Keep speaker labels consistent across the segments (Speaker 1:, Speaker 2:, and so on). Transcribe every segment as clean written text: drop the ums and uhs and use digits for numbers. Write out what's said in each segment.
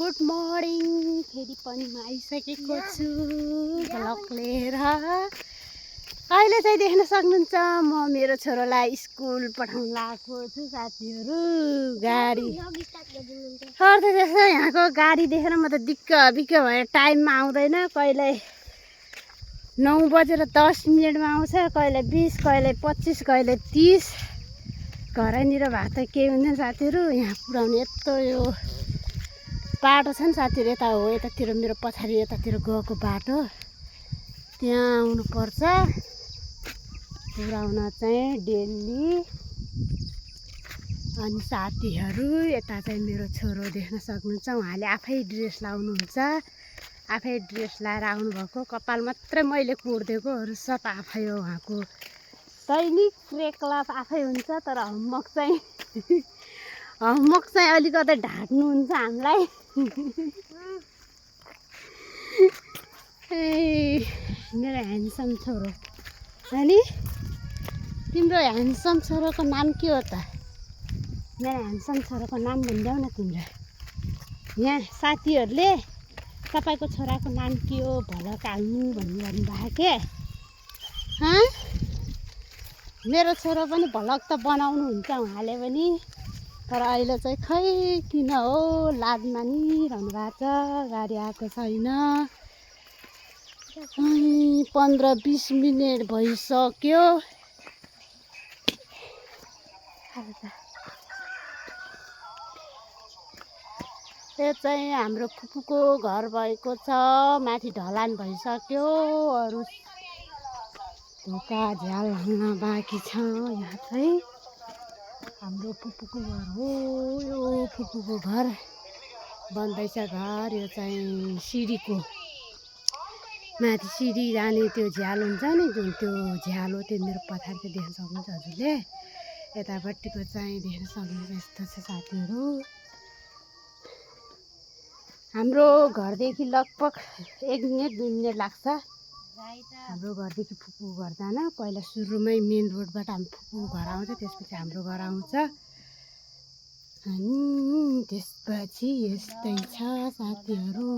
Speaker 1: Good morning फेरि पनि म आइसकेको छु भ्लग लिएर। अहिले चाहिँ देख्न सक्नुहुन्छ म मेरो छोरालाई स्कुल पठाउन लागेको छु साथीहरू। गाडी सर्दैछ यहाँको गाडी देखेर म त दिक्क बिक्क भएर टाइममा आउँदैन। कहिले 9:10 आउँछ, कहिले 20, कहिले 25, कहिले 30। घरैनिर भएको त केही हुँदैन साथीहरू। यहाँ पुऱ्याउने यत्रो यो बाटो छ नि साथीहरू, यता हो यतातिर मेरो पछाडि यतातिर गएको बाटो, त्यहाँ आउनुपर्छ पुऱ्याउन चाहिँ डेली। अनि साथीहरू यता चाहिँ मेरो छोरो देख्न सक्नुहुन्छ, उहाँले आफै ड्रेस लाउनुहुन्छ, आफै ड्रेस लाएर आउनुभएको। कपाल मात्रै मैले कोरिदिएको, अरू सब आफै हो उहाँको। दैनिक क्रियाकलाप आफै हुन्छ, तर होमवर्क चाहिँ अलिकति ढाँट्नुहुन्छ हामीलाई। ए मेरो ह्यान्डसम छोरो। अनि तिम्रो ह्यान्डसम छोरोको नाम के हो त? मेरो ह्यान्डसम छोरोको नाम भनिदेऊ न तिम्रो। यहाँ साथीहरूले तपाईँको छोराको नाम के हो भलक हाल्नु भन्नु भएको के? मेरो छोरो पनि भलक त बनाउनुहुन्छ उहाँले पनि, तर अहिले चाहिँ खै किन हो लाज मानिरहनु भएको छ। गाडी आएको छैन। 15-20 मिनट भइसक्यो। यो चाहिँ हाम्रो फुपूको घर भएको छ, माथि ढलान भइसक्यो, अरू ढोका झ्याल हाल्न बाँकी छ। यहाँ चाहिँ हाम्रो फुपूको घर हो, यो फुपूको घर बन्दैछ घर। यो चाहिँ सिडीको माथि सिडी जाने त्यो झ्याल हुन्छ नि जुन, त्यो झ्याल हो। त्यो मेरो पछाडि चाहिँ देख्न सक्नुहुन्छ हजुरले। यतापट्टिको चाहिँ देख्न सक्नुहुन्छ यस्तो छ साथीहरू। हाम्रो घरदेखि लगभग 1 मिनट 2 मिनट लाग्छ हाम्रो घरदेखि फुपूको घर जान। पहिला सुरुमै मेन रोडबाट हाम्रो फुपूको घर आउँछ, त्यसपछि हाम्रो घर आउँछ। अनि त्यसपछि यस्तै छ साथीहरू।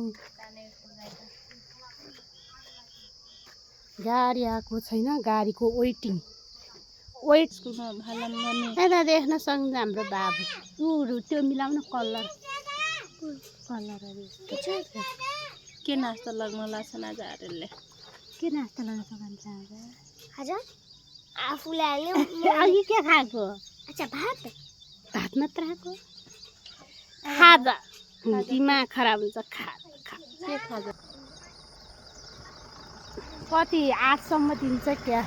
Speaker 1: गाडी आएको छैन, गाडीको वेट यता देख्न सक्नुहुन्छ हाम्रो बाबु। त्यो मिलाउनु कलर
Speaker 2: के नास्ता लाग्न लाग्छ आज हरेले?
Speaker 1: के नास्ता लाग्छ भन्छ
Speaker 2: आज आफूले हाल्यो।
Speaker 1: अघि के खाएको?
Speaker 2: अच्छा भात
Speaker 1: मात्र खाएको? खाजा दिमाग खराब हुन्छ।
Speaker 2: के खाजा?
Speaker 1: कति 8 सम्म दिन्छ क्या?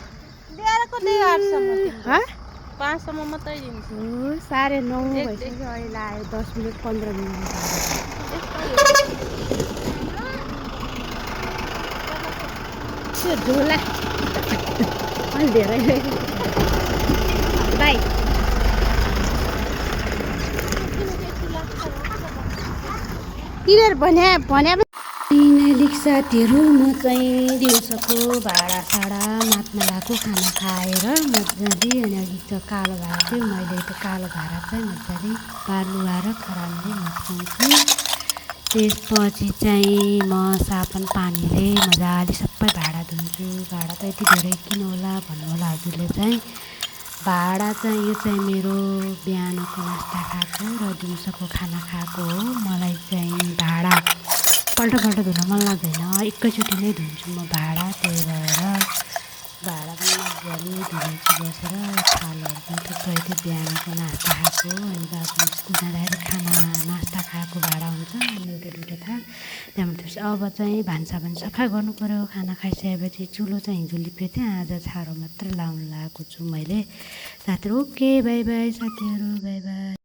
Speaker 2: दिएर कतै 8 सम्म? 5 सम्म मात्रै दिन्छ।
Speaker 1: 9:30 भइसक्यो, अहिले आयो 10 मिनट 15 मिनट। त्यो झोला अलि धेरै बाई तिनीहरू भने लिक साथीहरू। म चाहिँ दिउँसोको भाँडासाँडा मात्न लगाएको, खाना खाएर मजाले। अनि अघि त कालो भाँडा थियो, मैले त्यो कालो भाँडा चाहिँ मजाले बालुवाएर खरानीले मस्काउँछु। त्यसपछि चाहिँ म साबुन पानीले मजाले सबै भाँडा धुन्छु। भाँडा त यति धेरै किन होला भन्नु होला हजुरले चाहिँ। भाँडा चाहिँ यो चाहिँ मेरो बिहानको नास्ता खाएको र दिउँसोको खाना खाएको हो। मलाई चाहिँ भाँडा पल्ट धुन मन लाग्दैन, एकैचोटि नै धुन्छु म भाँडा। त्यही भएर भाँडा पनि मजाले धुँदैछु बसेर। थालहरू पनि थुप्रै थियो, बिहानको नास्ता खाएको। अनि बाबु स्कुल जाँदाखेरि नास्ता खाएको भाँडा हुन्छ, एउटा थाल। त्यहाँबाट अब चाहिँ भान्सा पनि सफा गर्नु पऱ्यो। खाना खाइसकेपछि चुलो चाहिँ हिजो लिपेको थिएँ, आज छारो मात्र लाउनु लगाएको छु मैले साथीहरू। ओके बाई बाई साथीहरू, बाई बाई।